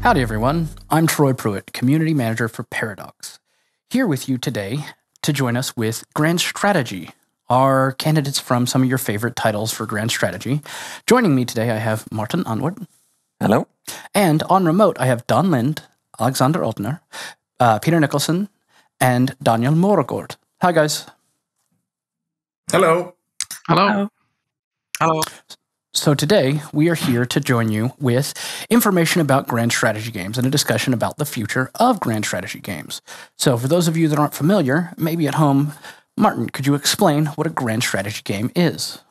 Howdy everyone, I'm Troy Pruitt, Community Manager for Paradox. Here with you today to join us with Grand Strategy, our candidates from some of your favorite titles for Grand Strategy. Joining me today I have Martin Unwood. Hello. And on remote I have Don Lind, Alexander Altner, Peter Nicholson, and Daniel Morgård. Hi guys. Hello. Hello. Hello. So today, we are here to join you with information about Grand Strategy games and a discussion about the future of Grand Strategy games. So for those of you that aren't familiar, maybe at home, Martin, could you explain what a Grand Strategy game is?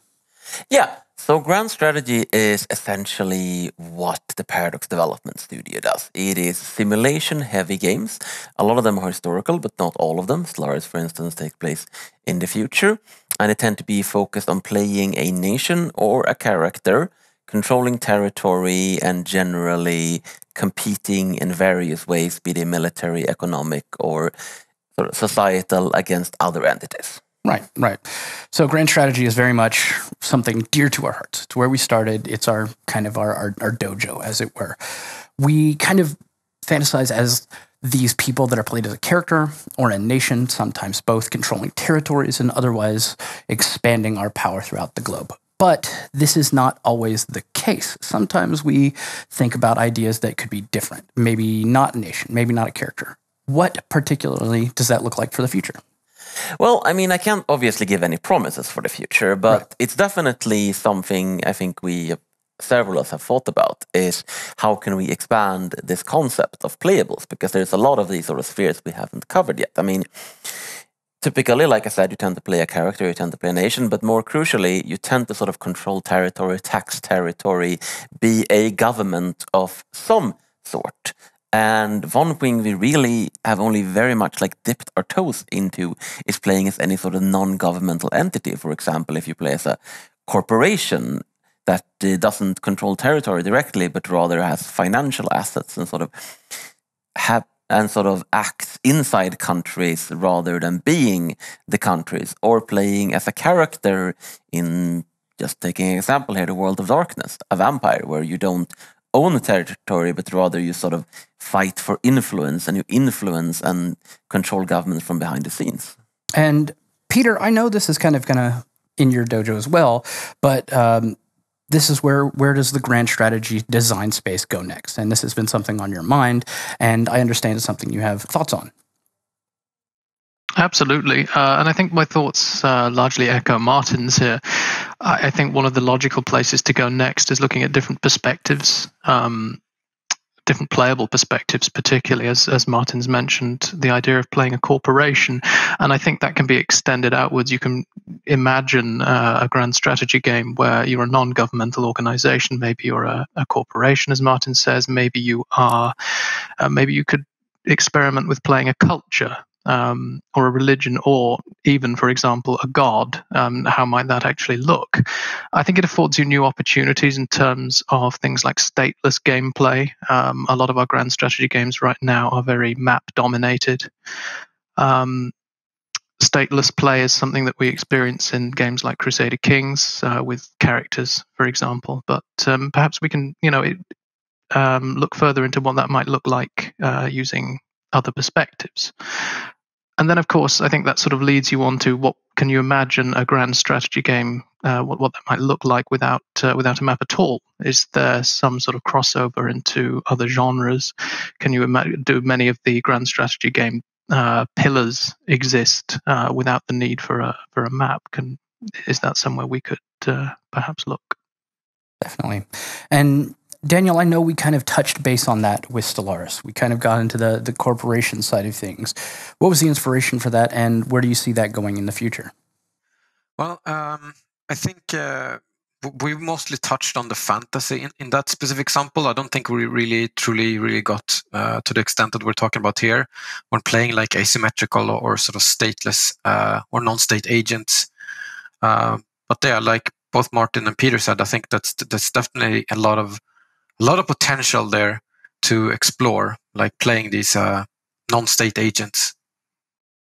Yeah, so Grand Strategy is essentially what the Paradox Development Studio does. It is simulation-heavy games. A lot of them are historical, but not all of them. Solaris, for instance, take place in the future. And they tend to be focused on playing a nation or a character, controlling territory, and generally competing in various ways, be they military, economic, or sort of societal, against other entities. Right. So Grand Strategy is very much something dear to our hearts. It's where we started. It's our kind of our dojo, as it were. We kind of fantasize as these people that are played as a character or a nation, sometimes both, controlling territories and otherwise expanding our power throughout the globe. But this is not always the case. Sometimes we think about ideas that could be different. Maybe not a nation, maybe not a character. What particularly does that look like for the future? Well, I mean, I can't obviously give any promises for the future, but It's definitely something I think several of us have thought about, is how can we expand this concept of playables, because there's a lot of these sort of spheres we haven't covered yet. I mean, typically, like I said, you tend to play a character, you tend to play a nation, but more crucially, you tend to sort of control territory, tax territory, be a government of some sort. And one thing we really have only very much like dipped our toes into is playing as any sort of non-governmental entity. For example, if you play as a corporation that doesn't control territory directly, but rather has financial assets and sort of acts inside countries rather than being the countries, or playing as a character in, just taking an example here, the World of Darkness, a vampire, where you don't own territory, but rather you sort of fight for influence, and you influence and control governments from behind the scenes. And Peter, I know this is kind of in your dojo as well, but this is where does the Grand Strategy design space go next? And this has been something on your mind, and I understand it's something you have thoughts on. Absolutely. And I think my thoughts largely echo Martin's here. I think one of the logical places to go next is looking at different perspectives, different playable perspectives, particularly as Martin's mentioned, the idea of playing a corporation. And I think that can be extended outwards. You can imagine a Grand Strategy game where you're a non-governmental organization. Maybe you're a corporation, as Martin says. Maybe you could experiment with playing a culture. Or a religion, or even, for example, a god. How might that actually look? I think it affords you new opportunities in terms of things like stateless gameplay. A lot of our Grand Strategy games right now are very map-dominated. Stateless play is something that we experience in games like Crusader Kings with characters, for example. But perhaps we can, look further into what that might look like using other perspectives. And then, of course, I think that sort of leads you on to what can you imagine a Grand Strategy game, what that might look like without a map at all? Is there some sort of crossover into other genres? Can you do many of the Grand Strategy game pillars exist without the need for a map? Is that somewhere we could perhaps look? Definitely. And Daniel, I know we kind of touched base on that with Stellaris. We kind of got into the corporation side of things. What was the inspiration for that, and where do you see that going in the future? Well, I think we mostly touched on the fantasy in that specific example. I don't think we really, truly got to the extent that we're talking about here when playing like asymmetrical or sort of stateless or non-state agents. But yeah, like both Martin and Peter said, I think that's definitely a lot of potential there to explore, like playing these non-state agents.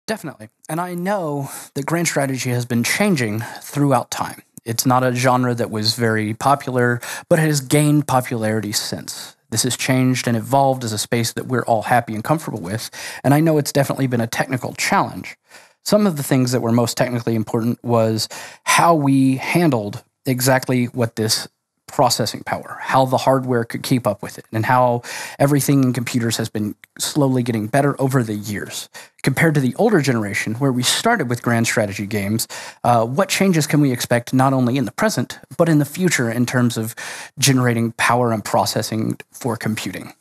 Definitely. And I know that Grand Strategy has been changing throughout time. It's not a genre that was very popular, but it has gained popularity since. This has changed and evolved as a space that we're all happy and comfortable with, and I know it's definitely been a technical challenge. Some of the things that were most technically important was how we handled exactly what this processing power, how the hardware could keep up with it, and how everything in computers has been slowly getting better over the years. Compared to the older generation, where we started with grand strategy games, what changes can we expect not only in the present, but in the future in terms of generating power and processing for computing?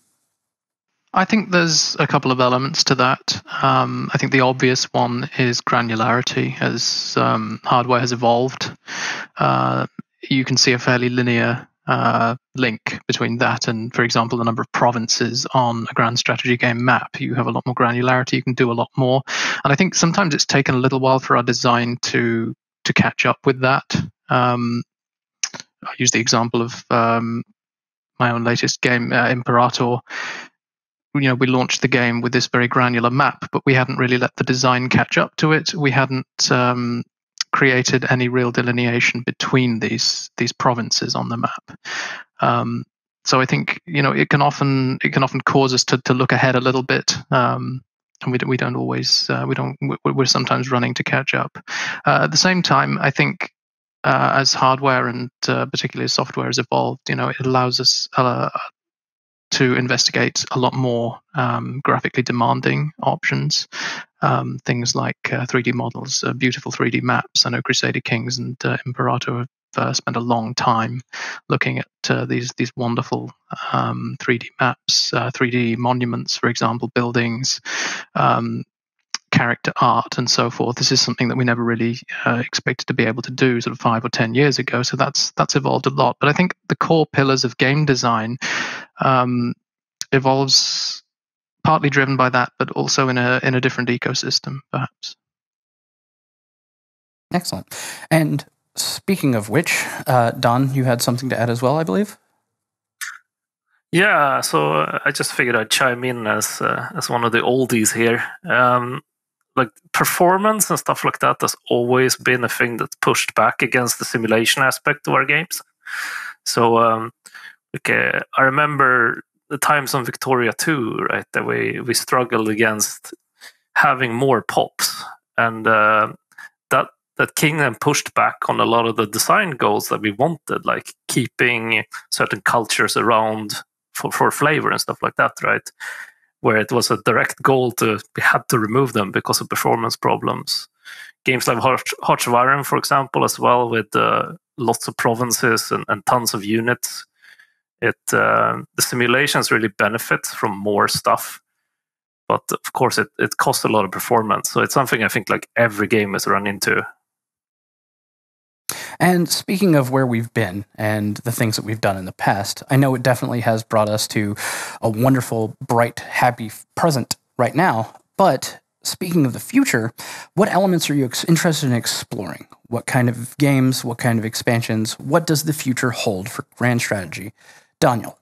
I think there's a couple of elements to that. I think the obvious one is granularity. As hardware has evolved, you can see a fairly linear link between that and, for example, the number of provinces on a grand strategy game map. You have a lot more granularity, you can do a lot more. And I think sometimes it's taken a little while for our design to catch up with that. I use the example of my own latest game, Imperator. We launched the game with this very granular map, but we hadn't really let the design catch up to it. We hadn't created any real delineation between these provinces on the map. So I think it can often cause us to look ahead a little bit, and we don't always we're sometimes running to catch up. At the same time, I think as hardware and particularly as software has evolved, it allows us to investigate a lot more graphically demanding options. Things like 3D models, beautiful 3D maps. I know Crusader Kings and Imperator have spent a long time looking at these wonderful 3D maps, 3D monuments, for example, buildings, character art, and so forth. This is something that we never really expected to be able to do sort of 5 or 10 years ago. So that's evolved a lot. But I think the core pillars of game design evolves partly driven by that, but also in a different ecosystem, perhaps. Excellent. And speaking of which, Don, you had something to add as well, I believe? Yeah, so I just figured I'd chime in as one of the oldies here. Like performance and stuff like that has always been a thing that's pushed back against the simulation aspect of our games. So I remember the times on Victoria 2, right, that we struggled against having more pops, and that Kingdom pushed back on a lot of the design goals that we wanted, like keeping certain cultures around for flavor and stuff like that, right? Where it was a direct goal we had to remove them because of performance problems. Games like Hearts of Iron, for example, as well, with lots of provinces and tons of units. The simulations really benefit from more stuff, but of course it costs a lot of performance. So it's something I think like every game has run into. And speaking of where we've been and the things that we've done in the past, I know it definitely has brought us to a wonderful, bright, happy present right now. But speaking of the future, what elements are you interested in exploring? What kind of games, what kind of expansions, what does the future hold for grand strategy? Daniel.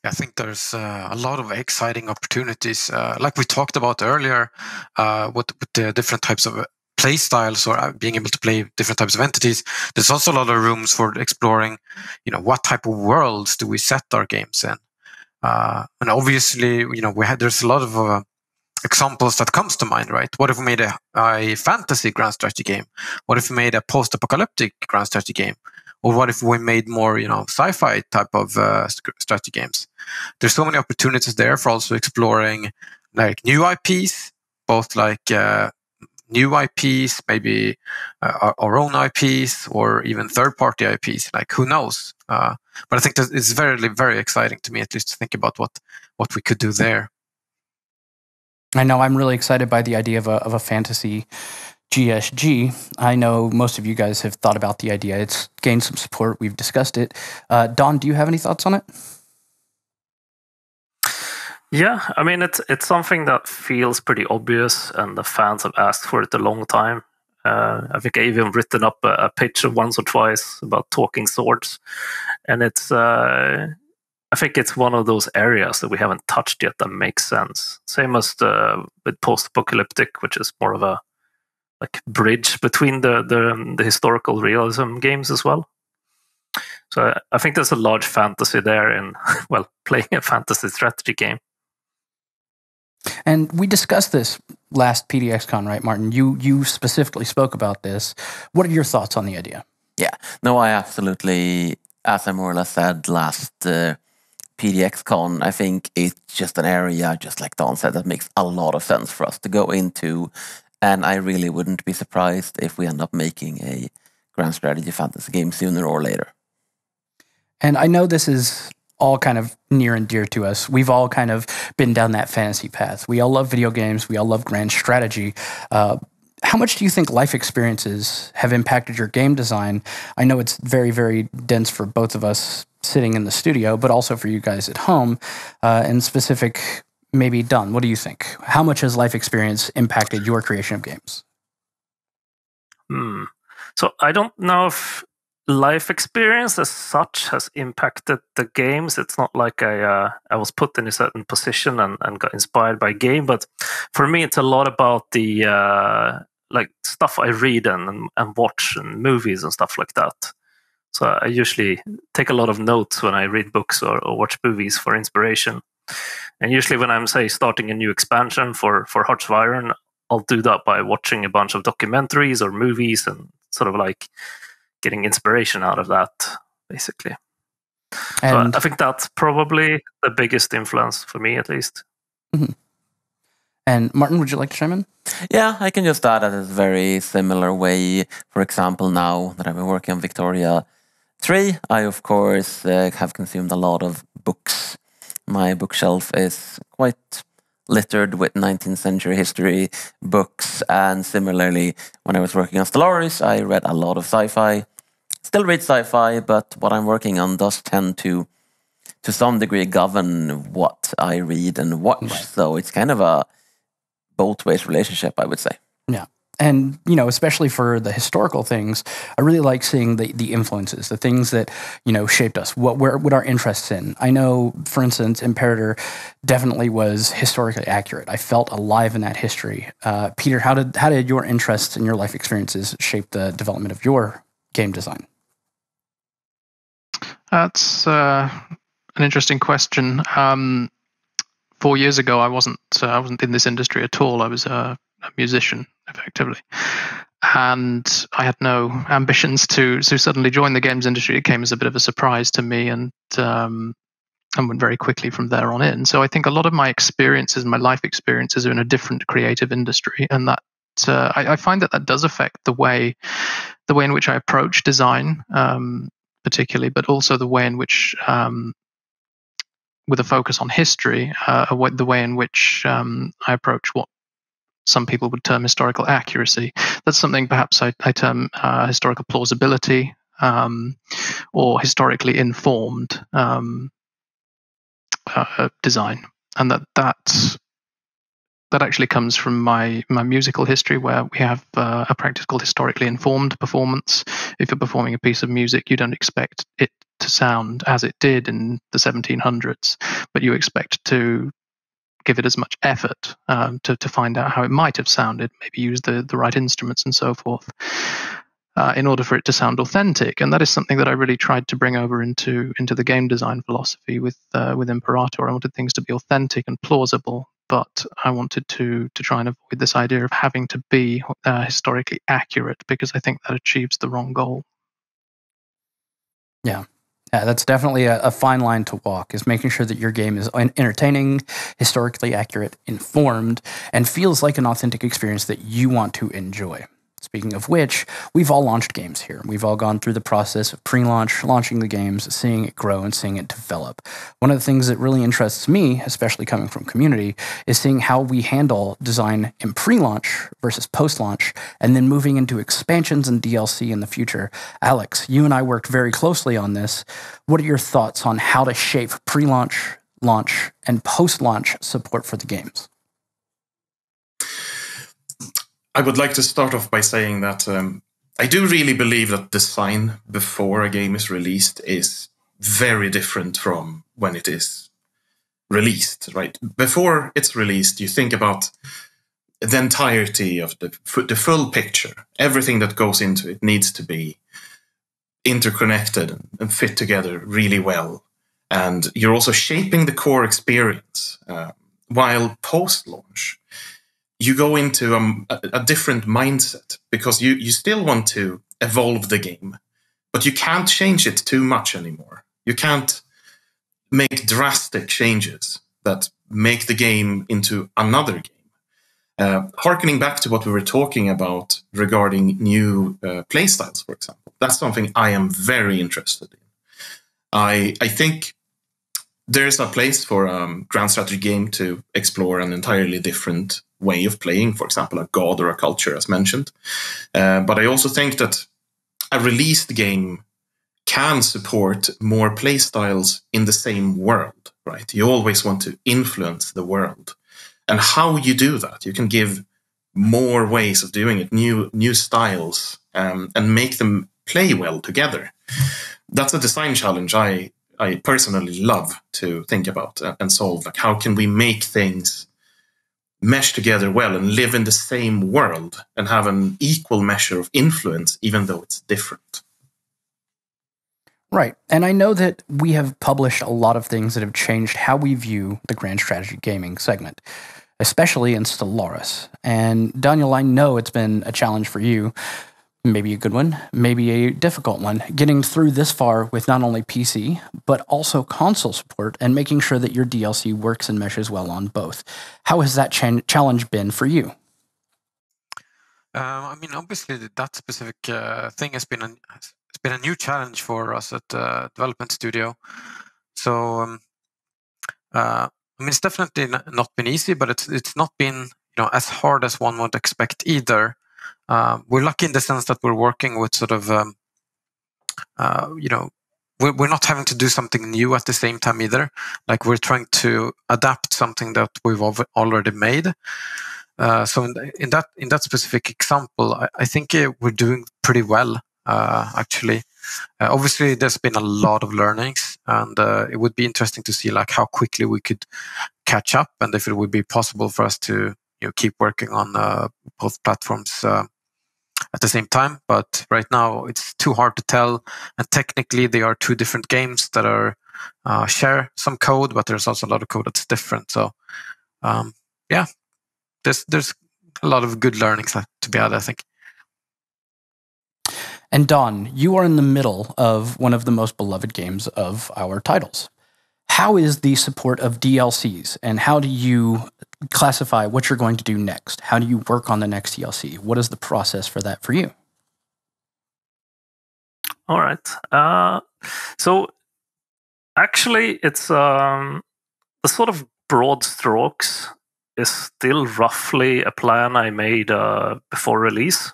I think there's a lot of exciting opportunities. Like we talked about earlier, with the different types of play styles or being able to play different types of entities. There's also a lot of rooms for exploring, what type of worlds do we set our games in? And obviously, there's a lot of examples that comes to mind, right? What if we made a fantasy grand strategy game? What if we made a post-apocalyptic grand strategy game? Or what if we made more, sci-fi type of strategy games? There's so many opportunities there for also exploring like new IPs, both like new IPs, maybe our own IPs, or even third-party IPs. Like who knows? But I think that it's very, very exciting to me, at least, to think about what we could do there. I know I'm really excited by the idea of a fantasy GSG. I know most of you guys have thought about the idea. It's gained some support. We've discussed it. Don, do you have any thoughts on it? Yeah, I mean, it's something that feels pretty obvious, and the fans have asked for it a long time. I think I even written up a pitch once or twice about talking swords, and I think it's one of those areas that we haven't touched yet that makes sense. Same as with post-apocalyptic, which is more of a bridge between the historical realism games as well. So I think there's a large fantasy there in, well, playing a fantasy strategy game. And we discussed this last PDXCon, right, Martin? You specifically spoke about this. What are your thoughts on the idea? Yeah, no, I absolutely, as I more or less said last PDXCon, I think it's just an area, just like Don said, that makes a lot of sense for us to go into. And I really wouldn't be surprised if we end up making a grand strategy fantasy game sooner or later. And I know this is all kind of near and dear to us. We've all kind of been down that fantasy path. We all love video games. We all love grand strategy. How much do you think life experiences have impacted your game design? I know it's very, very dense for both of us sitting in the studio, but also for you guys at home. And specific, maybe Dunn, what do you think? How much has life experience impacted your creation of games? So I don't know if life experience as such has impacted the games. It's not like I was put in a certain position and got inspired by a game, but for me it's a lot about the like stuff I read and watch and movies and stuff like that. So I usually take a lot of notes when I read books or watch movies for inspiration. And usually when I'm, say, starting a new expansion for Hearts of Iron, I'll do that by watching a bunch of documentaries or movies and sort of like getting inspiration out of that, basically. And so I think that's probably the biggest influence for me, at least. Mm-hmm. And Martin, would you like to chime in? Yeah, I can just add that it's a very similar way. For example, now that I've been working on Victoria 3, I, of course, have consumed a lot of books. My bookshelf is quite littered with 19th century history books, and similarly, when I was working on Stellaris, I read a lot of sci-fi. Still read sci-fi, but what I'm working on does tend to some degree govern what I read and watch. Right. So it's kind of a both ways relationship, I would say. Yeah. And, you know, especially for the historical things, I really like seeing the influences, the things that, you know, shaped us, what our interests in. I know, for instance, Imperator definitely was historically accurate. I felt alive in that history. Peter, how did your interests and your life experiences shape the development of your game design? That's an interesting question. 4 years ago, I wasn't in this industry at all. I was a musician, effectively, and I had no ambitions to suddenly join the games industry. It came as a bit of a surprise to me, and went very quickly from there on in. So I think a lot of my experiences, my life experiences, are in a different creative industry, and that I find that does affect the way in which I approach design, particularly, but also the way in which with a focus on history, the way in which I approach what some people would term historical accuracy. That's something perhaps I term historical plausibility, or historically informed design. And that actually comes from my musical history, where we have a practice called historically informed performance. If you're performing a piece of music, you don't expect it to sound as it did in the 1700s, but you expect to give it as much effort to find out how it might have sounded, maybe use the right instruments and so forth, in order for it to sound authentic. And that is something that I really tried to bring over into the game design philosophy with Imperator. I wanted things to be authentic and plausible, but I wanted to try and avoid this idea of having to be historically accurate, because I think that achieves the wrong goal. Yeah. Yeah, that's definitely a fine line to walk, is making sure that your game is entertaining, historically accurate, informed, and feels like an authentic experience that you want to enjoy. Speaking of which, we've all launched games here. We've all gone through the process of pre-launch, launching the games, seeing it grow and seeing it develop. One of the things that really interests me, especially coming from community, is seeing how we handle design in pre-launch versus post-launch, and then moving into expansions and DLC in the future. Alex, you and I worked very closely on this. What are your thoughts on how to shape pre-launch, launch, and post-launch support for the games? I would like to start off by saying that I do really believe that design before a game is released is very different from when it is released, right? Before it's released, you think about the entirety of the full picture. Everything that goes into it needs to be interconnected and fit together really well. And you're also shaping the core experience. While post-launch, you go into a different mindset because you still want to evolve the game, but you can't change it too much anymore. You can't make drastic changes that make the game into another game. Harkening back to what we were talking about regarding new playstyles, for example, that's something I am very interested in. I think there's a place for a grand strategy game to explore an entirely different way of playing, for example, a god or a culture, as mentioned. But I also think that a released game can support more playstyles in the same world, right? You always want to influence the world. And how you do that, you can give more ways of doing it, new styles, and make them play well together. That's a design challenge I personally love to think about and solve. Like, how can we make things mesh together well and live in the same world and have an equal measure of influence, even though it's different? Right. And I know that we have published a lot of things that have changed how we view the grand strategy gaming segment, especially in Stellaris. And Daniel, I know it's been a challenge for you, maybe a good one, maybe a difficult one, getting through this far with not only PC, but also console support and making sure that your DLC works and meshes well on both. How has that challenge been for you? I mean, obviously, that specific thing has been a new challenge for us at the development studio. So, I mean, it's definitely not been easy, but it's not been as hard as one would expect either. We're lucky in the sense that we're working with sort of we're not having to do something new at the same time either. Like, we're trying to adapt something that we've already made. So in that specific example, I think we're doing pretty well, actually. Obviously, there's been a lot of learnings, and it would be interesting to see like how quickly we could catch up, and if it would be possible for us to keep working on both platforms at the same time. But right now, it's too hard to tell, and technically, they are two different games that are share some code, but there's also a lot of code that's different. So, yeah. There's a lot of good learnings to be had, I think. And Don, you are in the middle of one of the most beloved games of our titles. How is the support of DLCs, and how do you classify what you're going to do next? How do you work on the next DLC? What is the process for that for you? All right. So actually, it's the sort of broad strokes is still roughly a plan I made before release.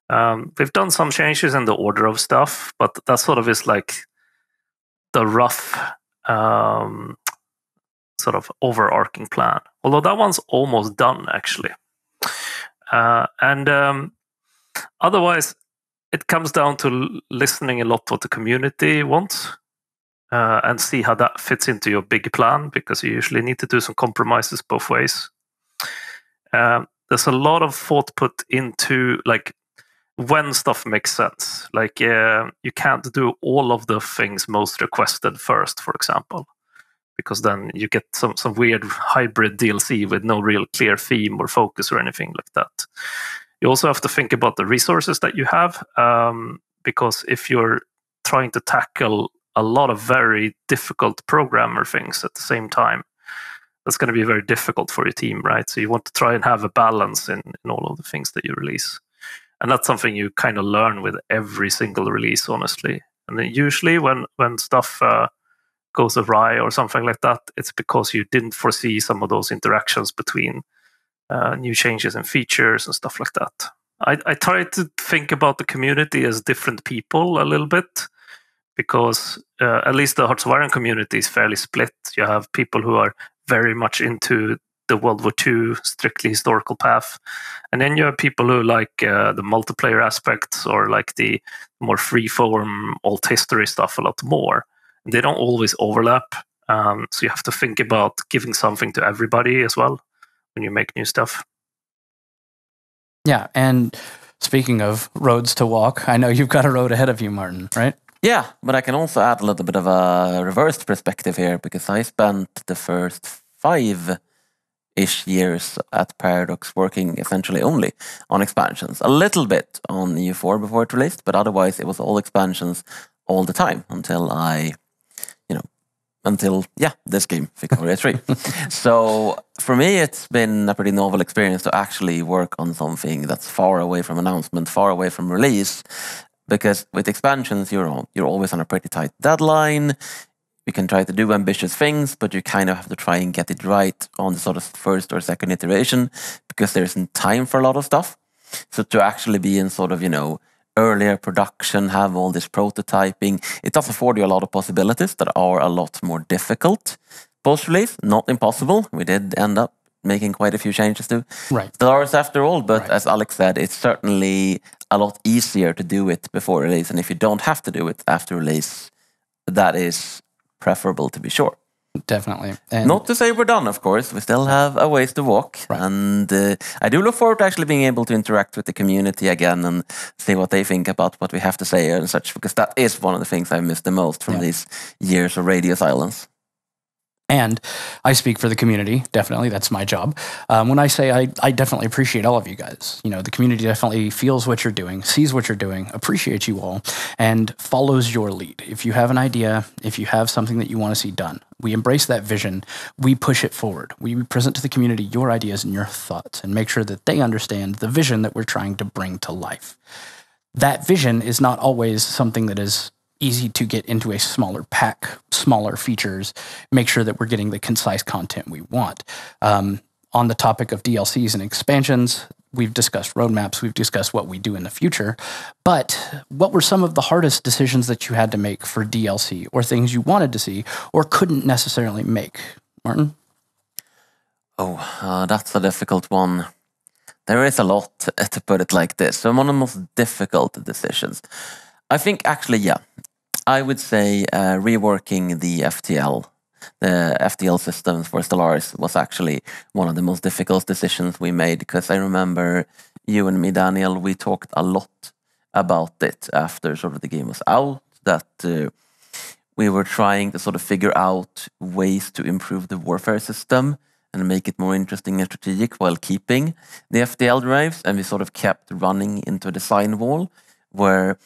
We've done some changes in the order of stuff, but that sort of is like the rough sort of overarching plan. Although that one's almost done, actually. And otherwise, it comes down to listening a lot what the community wants. And see how that fits into your big plan, because you usually need to do some compromises both ways. There's a lot of thought put into like when stuff makes sense. Like you can't do all of the things most requested first, for example, because then you get some weird hybrid DLC with no real clear theme or focus or anything like that. You also have to think about the resources that you have, because if you're trying to tackle a lot of very difficult programmer things at the same time, that's going to be very difficult for your team, right? So you want to try and have a balance in all of the things that you release. And that's something you kind of learn with every single release, honestly. And then usually when stuff goes awry or something like that, it's because you didn't foresee some of those interactions between new changes and features and stuff like that. I try to think about the community as different people a little bit, because at least the Hearts of Iron community is fairly split. You have people who are very much into the World War II strictly historical path, and then you have people who like the multiplayer aspects or like the more freeform alt history stuff a lot more. And they don't always overlap, so you have to think about giving something to everybody as well when you make new stuff. Yeah, and Speaking of roads to walk, I know you've got a road ahead of you, Martin, right? Yeah, but I can also add a little bit of a reversed perspective here, because I spent the first 5-ish years at Paradox working essentially only on expansions. A little bit on EU4 before it released, but otherwise it was all expansions all the time until this game, Victoria 3. So for me, it's been a pretty novel experience to actually work on something that's far away from announcement, far away from release, because with expansions, you're always on a pretty tight deadline. You can try to do ambitious things, but you kind of have to try and get it right on the sort of first or second iteration, because there isn't time for a lot of stuff. So to actually be in sort of, earlier production, have all this prototyping, it does afford you a lot of possibilities that are a lot more difficult post-release. Not impossible. We did end up making quite a few changes to Stellaris after all, but as Alex said, it's certainly a lot easier to do it before release, and if you don't have to do it after release, that is preferable, to be sure. Definitely. And not to say we're done, of course. We still have a ways to walk. And I do look forward to actually being able to interact with the community again and see what they think about what we have to say and such, because that is one of the things I miss the most from these years of radio silence. And I speak for the community, definitely. That's my job. When I say I definitely appreciate all of you guys. The community definitely feels what you're doing, sees what you're doing, appreciates you all, and follows your lead. If you have an idea, if you have something that you want to see done, we embrace that vision. We push it forward. We present to the community your ideas and your thoughts and make sure that they understand the vision that we're trying to bring to life. That vision is not always something that is easy to get into a smaller pack, smaller features, make sure that we're getting the concise content we want. On the topic of DLCs and expansions, we've discussed roadmaps, we've discussed what we do in the future, but what were some of the hardest decisions that you had to make for DLC, or things you wanted to see or couldn't necessarily make? Martin? That's a difficult one. There is a lot, to put it like this. So one of the most difficult decisions, I think, actually, I would say reworking the FTL systems for Stellaris was actually one of the most difficult decisions we made, because I remember you and me, Daniel, we talked a lot about it after sort of the game was out, that we were trying to sort of figure out ways to improve the warfare system and make it more interesting and strategic while keeping the FTL drives, and we sort of kept running into a design wall where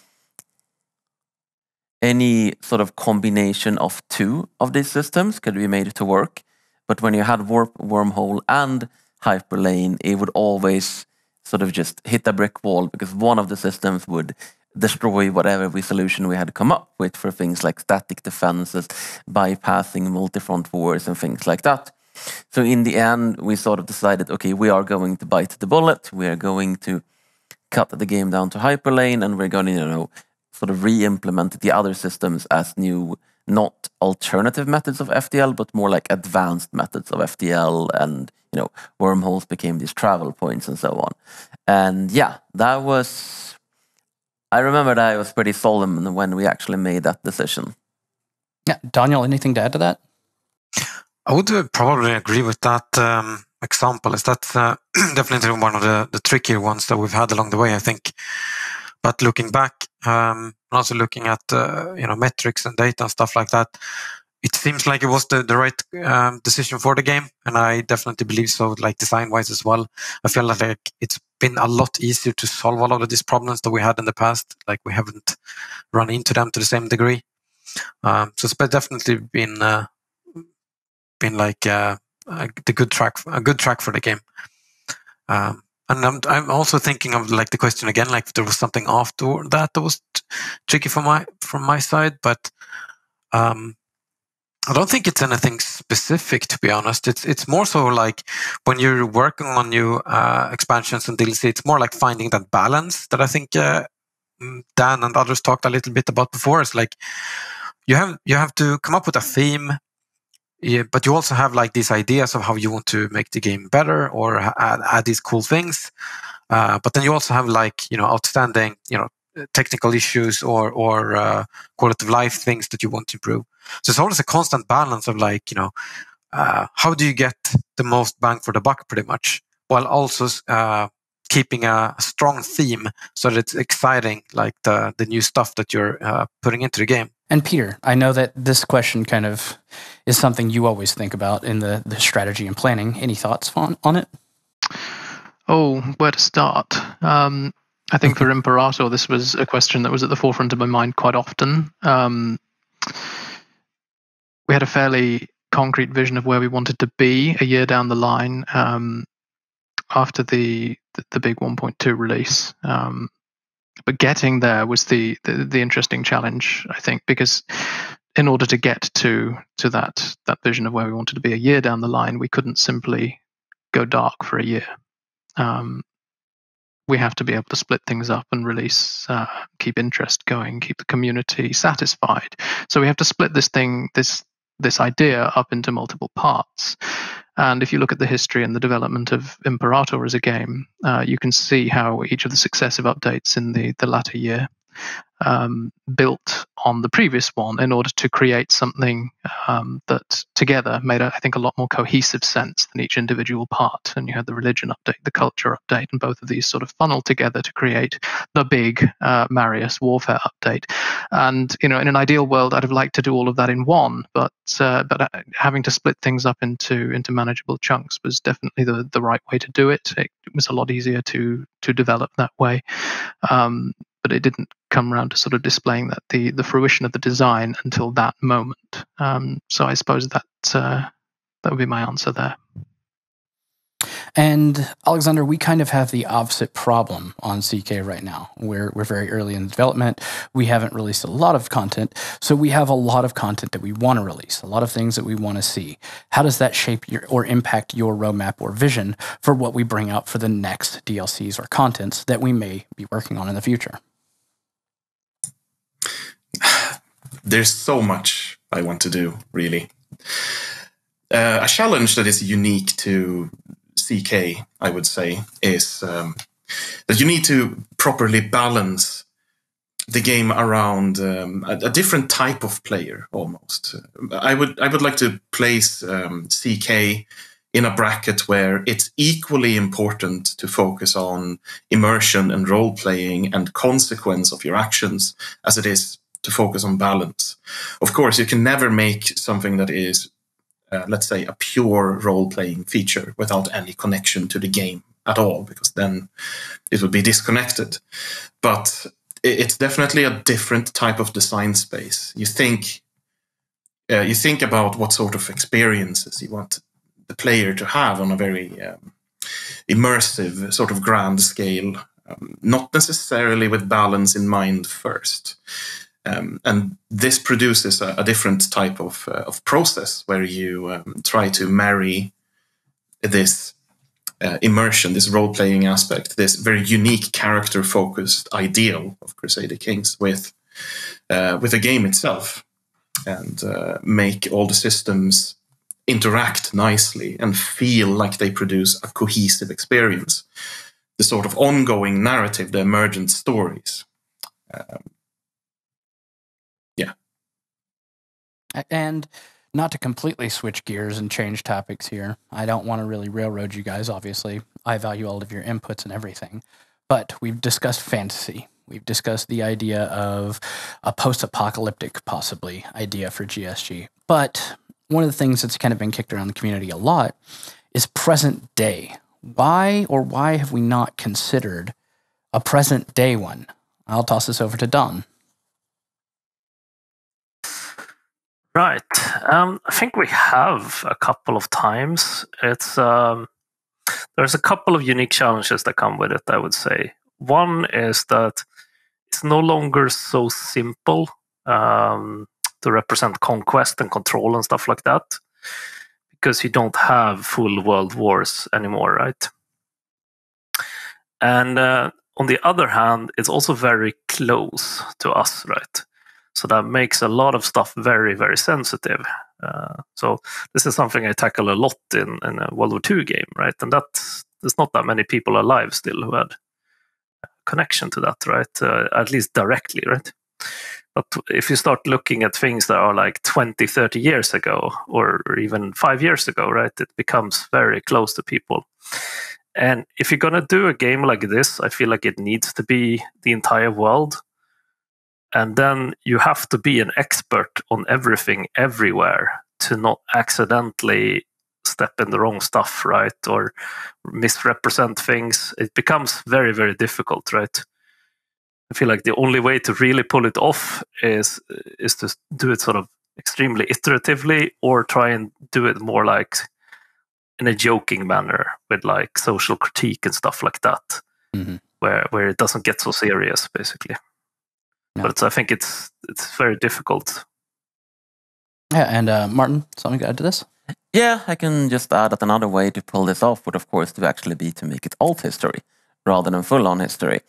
any sort of combination of two of these systems could be made to work. But when you had wormhole and hyperlane, it would always sort of just hit a brick wall, because one of the systems would destroy whatever solution we had come up with for things like static defenses, bypassing multi-front wars and things like that. So in the end, we sort of decided, okay, we are going to bite the bullet. We are going to cut the game down to hyperlane, and we're going to, sort of re-implement the other systems as new, not alternative methods of FTL, but more like advanced methods of FTL, and wormholes became these travel points and so on. And that was, I remember that I was pretty solemn when we actually made that decision. Yeah, Daniel, anything to add to that? I would probably agree with that example. That's definitely one of the trickier ones that we've had along the way, I think. But looking back, and also looking at metrics and data and stuff like that, it seems like it was the right decision for the game, and I definitely believe so. Like design-wise as well, I feel like it's been a lot easier to solve a lot of these problems that we had in the past. Like we haven't run into them to the same degree. So it's definitely been like a good track for the game. And I'm also thinking of like the question again, like if there was something after that was tricky from my side, but I don't think it's anything specific, to be honest. It's more so like when you're working on new expansions and DLC, it's more like finding that balance that I think Dan and others talked a little bit about before. It's like you have to come up with a theme. Yeah, but you also have like these ideas of how you want to make the game better or add these cool things. But then you also have like, outstanding, technical issues or quality of life things that you want to improve. So it's always a constant balance of like, how do you get the most bang for the buck pretty much, while also keeping a strong theme so that it's exciting, like the new stuff that you're putting into the game. And Peter, I know that this question kind of is something you always think about in the strategy and planning. Any thoughts on it? Oh, where to start? I think for Imperator, this was a question that was at the forefront of my mind quite often. We had a fairly concrete vision of where we wanted to be a year down the line after the big 1.2 release. But getting there was the interesting challenge, I think, because in order to get to that vision of where we wanted to be a year down the line, we couldn't simply go dark for a year. We have to be able to split things up and release, keep interest going, keep the community satisfied. So we have to split this idea up into multiple parts. And if you look at the history and the development of Imperator as a game, you can see how each of the successive updates in the latter year built on the previous one in order to create something that together made, I think, a lot more cohesive sense than each individual part. And you had the religion update, the culture update, and both of these sort of funneled together to create the big Marius warfare update. And in an ideal world, I'd have liked to do all of that in one, but having to split things up into manageable chunks was definitely the right way to do it. It was a lot easier to develop that way. But it didn't come around to sort of displaying that the fruition of the design until that moment. So I suppose that would be my answer there. And Alexander, we kind of have the opposite problem on CK right now. We're very early in development. We haven't released a lot of content, so we have a lot of content that we want to release, a lot of things that we want to see. How does that shape or impact your roadmap or vision for what we bring out for the next DLCs or contents that we may be working on in the future? There's so much I want to do, really. A challenge that is unique to CK, I would say, is that you need to properly balance the game around a different type of player, almost. I would like to place CK in a bracket where it's equally important to focus on immersion and role-playing and consequence of your actions as it is to focus on balance. Of course, you can never make something that is, let's say, a pure role-playing feature without any connection to the game at all, because then it would be disconnected. But it's definitely a different type of design space. You think about what sort of experiences you want the player to have on a very immersive, sort of grand scale, not necessarily with balance in mind first. And this produces a different type of process where you try to marry this immersion, this role-playing aspect, this very unique character-focused ideal of Crusader Kings with the game itself, and make all the systems interact nicely and feel like they produce a cohesive experience. The sort of ongoing narrative, the emergent stories. And not to completely switch gears and change topics here, I don't want to really railroad you guys, obviously. I value all of your inputs and everything. But we've discussed fantasy. We've discussed the idea of a post-apocalyptic, possibly, idea for GSG. But one of the things that's kind of been kicked around the community a lot is present day. Why have we not considered a present day one? I'll toss this over to Don. Right. I think we have a couple of times. It's there's a couple of unique challenges that come with it, I would say. One is that it's no longer so simple to represent conquest and control and stuff like that, because you don't have full world wars anymore, right? And on the other hand, it's also very close to us, right? So that makes a lot of stuff very, very sensitive. So this is something I tackle a lot in a World War II game, right? And there's not that many people alive still who had a connection to that, right? At least directly, right? But if you start looking at things that are like 20, 30 years ago, or even 5 years ago, right? It becomes very close to people. And if you're gonna do a game like this, I feel like it needs to be the entire world. And then you have to be an expert on everything everywhere to not accidentally step in the wrong stuff, right? Or misrepresent things. It becomes very, very difficult, right? I feel like the only way to really pull it off is to do it sort of extremely iteratively, or try and do it more like in a joking manner with like social critique and stuff like that, where it doesn't get so serious, basically. Yeah. But I think it's very difficult. Yeah, and Martin, something to add to this? Yeah, I can just add that another way to pull this off would, of course, to actually be to make it alt history rather than full-on history,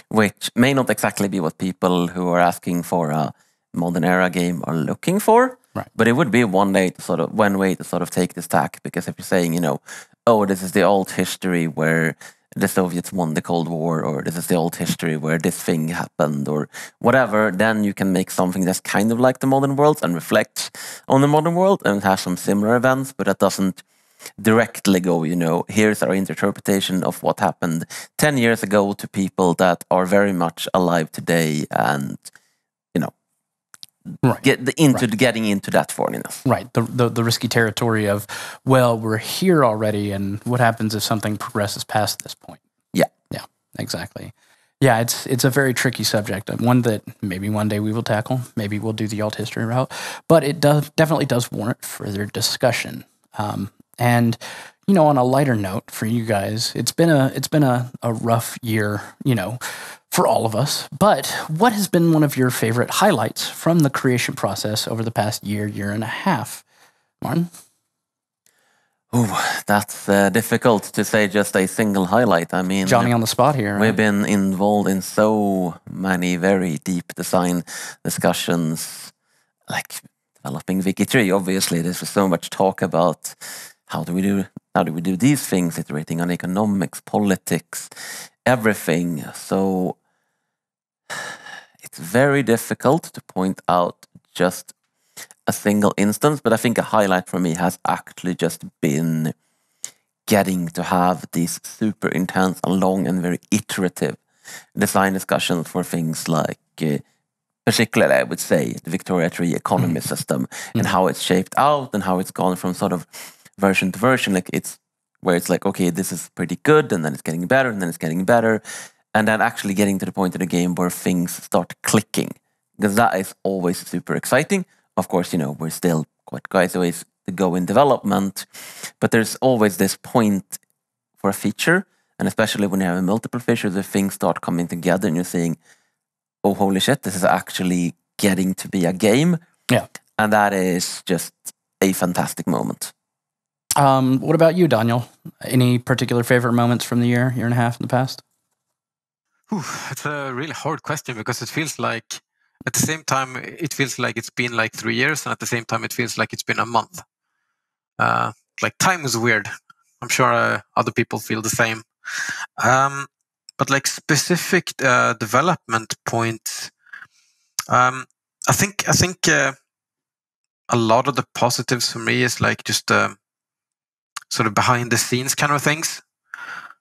which may not exactly be what people who are asking for a modern era game are looking for. Right. But it would be one way to sort of take this tack, because if you're saying, oh, this is the alt history where the Soviets won the Cold War, or this is the old history where this thing happened, or whatever, then you can make something that's kind of like the modern world and reflects on the modern world and has some similar events, but that doesn't directly go, here's our interpretation of what happened 10 years ago to people that are very much alive today, and, right. Getting into that thorniness. Right. The risky territory of, well, we're here already, and what happens if something progresses past this point? Yeah. Yeah, exactly. Yeah, it's a very tricky subject, one that maybe one day we will tackle. Maybe we'll do the alt history route, but it definitely does warrant further discussion. And on a lighter note for you guys, it's been a rough year, for all of us. But what has been one of your favorite highlights from the creation process over the past year and a half, Martin? Ooh, that's difficult to say just a single highlight. I mean, Johnny on the spot here. Right? We've been involved in so many very deep design discussions, like developing Wiki 3. Obviously, there's so much talk about how do we do these things, iterating on economics, politics, everything. So it's very difficult to point out just a single instance, but I think a highlight for me has actually just been getting to have these super intense and long and very iterative design discussions for things like, particularly I would say, the Victoria 3 economy system, and how it's shaped out and how it's gone from sort of version to version. Like it's like, okay, this is pretty good, and then it's getting better, and then it's getting better, and then actually getting to the point of the game where things start clicking, because that is always super exciting. Of course, we're still quite a ways to go in development, but there's always this point for a feature, and especially when you have multiple features, where things start coming together and you're saying, oh, holy shit, this is actually getting to be a game. Yeah. And that is just a fantastic moment. What about you, Daniel? Any particular favorite moments from the year and a half in the past? It's a really hard question, because it feels like, at the same time, it feels like it's been like 3 years, and at the same time, it feels like it's been a month. Like time is weird. I'm sure other people feel the same. But like specific development points, I think a lot of the positives for me is like just sort of behind the scenes kind of things,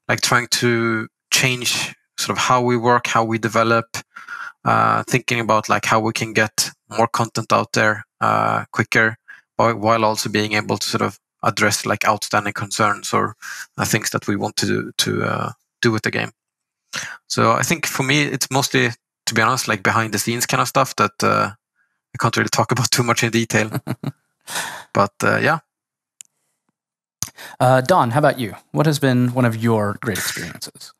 like trying to change sort of how we work, how we develop, thinking about like how we can get more content out there quicker, while also being able to sort of address like outstanding concerns or things that we want to do with the game. So I think for me, it's mostly, to be honest, like behind the scenes kind of stuff that I can't really talk about too much in detail. But yeah. Don, how about you? What has been one of your great experiences?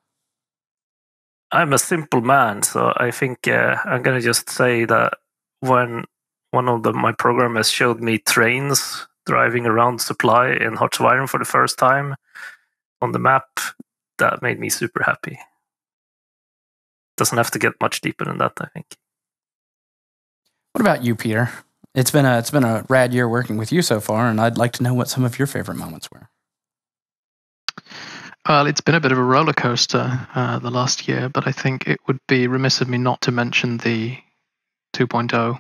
I'm a simple man, so I think I'm going to just say that when one of my programmers showed me trains driving around Supply in Hotsviron for the first time on the map, that made me super happy. Doesn't have to get much deeper than that, I think. What about you, Peter? It's been a rad year working with you so far, and I'd like to know what some of your favorite moments were. Well, it's been a bit of a roller coaster the last year, but I think it would be remiss of me not to mention the 2.0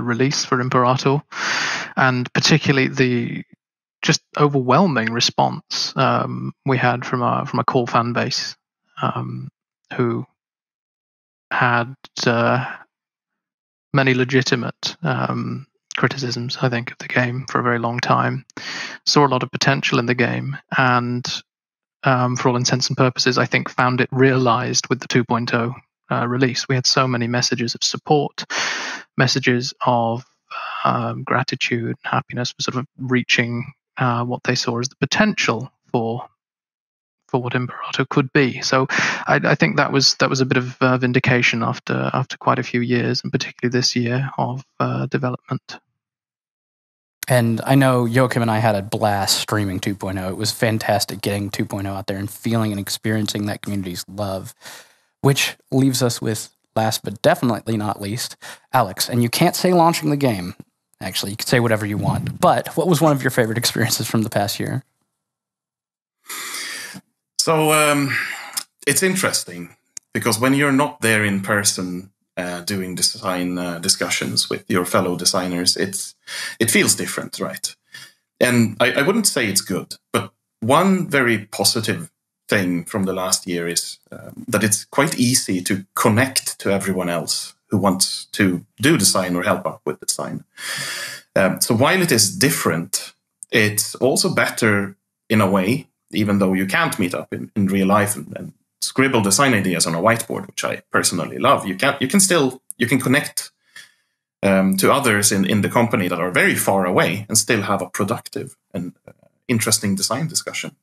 release for Imperator, and particularly the just overwhelming response we had from a core fan base who had many legitimate criticisms, I think, of the game for a very long time. Saw a lot of potential in the game, and for all intents and purposes, I think found it realized with the 2.0 release. We had so many messages of support, messages of gratitude, happiness for sort of reaching what they saw as the potential for what Imperator could be. So I think that was a bit of vindication after quite a few years, and particularly this year of development. And I know Joachim and I had a blast streaming 2.0. It was fantastic getting 2.0 out there and feeling and experiencing that community's love, which leaves us with, last but definitely not least, Alex. And you can't say launching the game. Actually, you can say whatever you want. But what was one of your favorite experiences from the past year? So it's interesting because when you're not there in person doing design discussions with your fellow designers, it feels different, right? And I wouldn't say it's good, but one very positive thing from the last year is that it's quite easy to connect to everyone else who wants to do design or help out with design. So while it is different, it's also better in a way, even though you can't meet up in real life and scribble design ideas on a whiteboard, which I personally love. You can connect to others in the company that are very far away and still have a productive and interesting design discussion.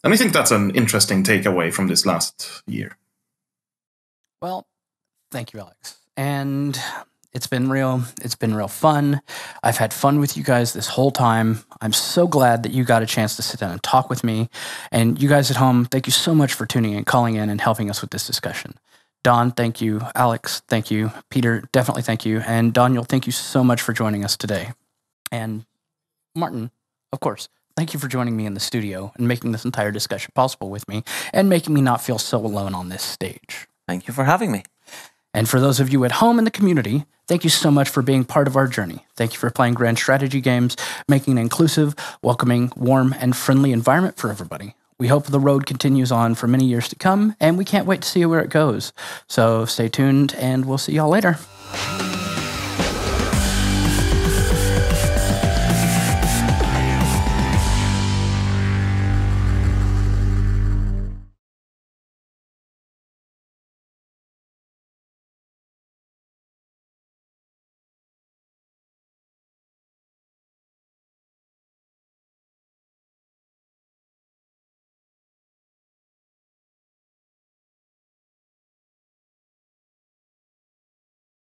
And I think that's an interesting takeaway from this last year. Well, thank you, Alex. And it's been real fun. I've had fun with you guys this whole time. I'm so glad that you got a chance to sit down and talk with me. And you guys at home, thank you so much for tuning in, calling in, and helping us with this discussion. Don, thank you. Alex, thank you. Peter, definitely thank you. And Daniel, thank you so much for joining us today. And Martin, of course, thank you for joining me in the studio and making this entire discussion possible with me and making me not feel so alone on this stage. Thank you for having me. And for those of you at home in the community, thank you so much for being part of our journey. Thank you for playing grand strategy games, making an inclusive, welcoming, warm, and friendly environment for everybody. We hope the road continues on for many years to come, and we can't wait to see where it goes. So stay tuned, and we'll see y'all later.